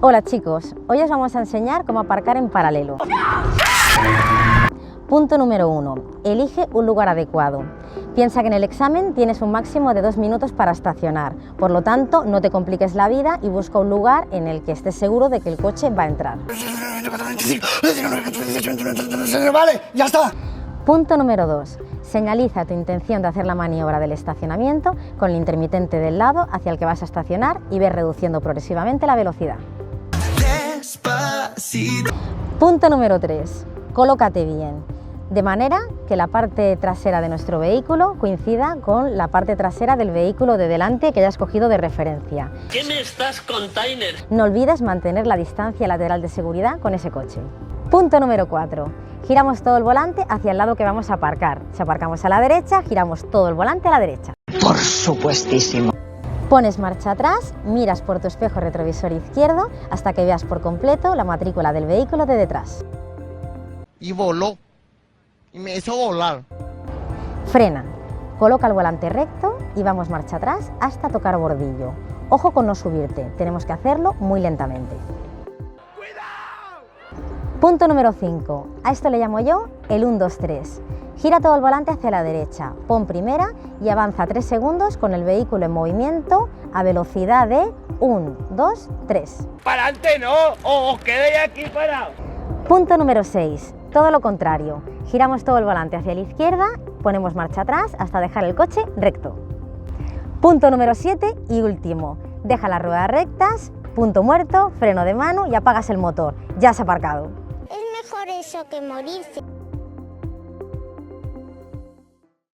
Hola chicos, hoy os vamos a enseñar cómo aparcar en paralelo. Punto número 1. Elige un lugar adecuado. Piensa que en el examen tienes un máximo de 2 minutos para estacionar, por lo tanto no te compliques la vida y busca un lugar en el que estés seguro de que el coche va a entrar. Vale, ya está. Punto número 2. Señaliza tu intención de hacer la maniobra del estacionamiento con el intermitente del lado hacia el que vas a estacionar y ves reduciendo progresivamente la velocidad. Punto número 3. Colócate bien, de manera que la parte trasera de nuestro vehículo coincida con la parte trasera del vehículo de delante que hayas cogido de referencia. ¿Qué me estás container? No olvides mantener la distancia lateral de seguridad con ese coche. Punto número 4. Giramos todo el volante hacia el lado que vamos a aparcar. Si aparcamos a la derecha, giramos todo el volante a la derecha. Por supuestísimo. Pones marcha atrás, miras por tu espejo retrovisor izquierdo hasta que veas por completo la matrícula del vehículo de detrás. Y voló. Y me hizo volar. Frena, coloca el volante recto y vamos marcha atrás hasta tocar bordillo. Ojo con no subirte, tenemos que hacerlo muy lentamente. Punto número 5. A esto le llamo yo el 1, 2, 3. Gira todo el volante hacia la derecha, pon primera y avanza 3 segundos con el vehículo en movimiento a velocidad de 1, 2, 3. ¡Para adelante no! ¡O os quedéis aquí parados! Punto número 6. Todo lo contrario. Giramos todo el volante hacia la izquierda, ponemos marcha atrás hasta dejar el coche recto. Punto número 7 y último. Deja las ruedas rectas, punto muerto, freno de mano y apagas el motor. Ya has aparcado. Es mejor eso que morirse.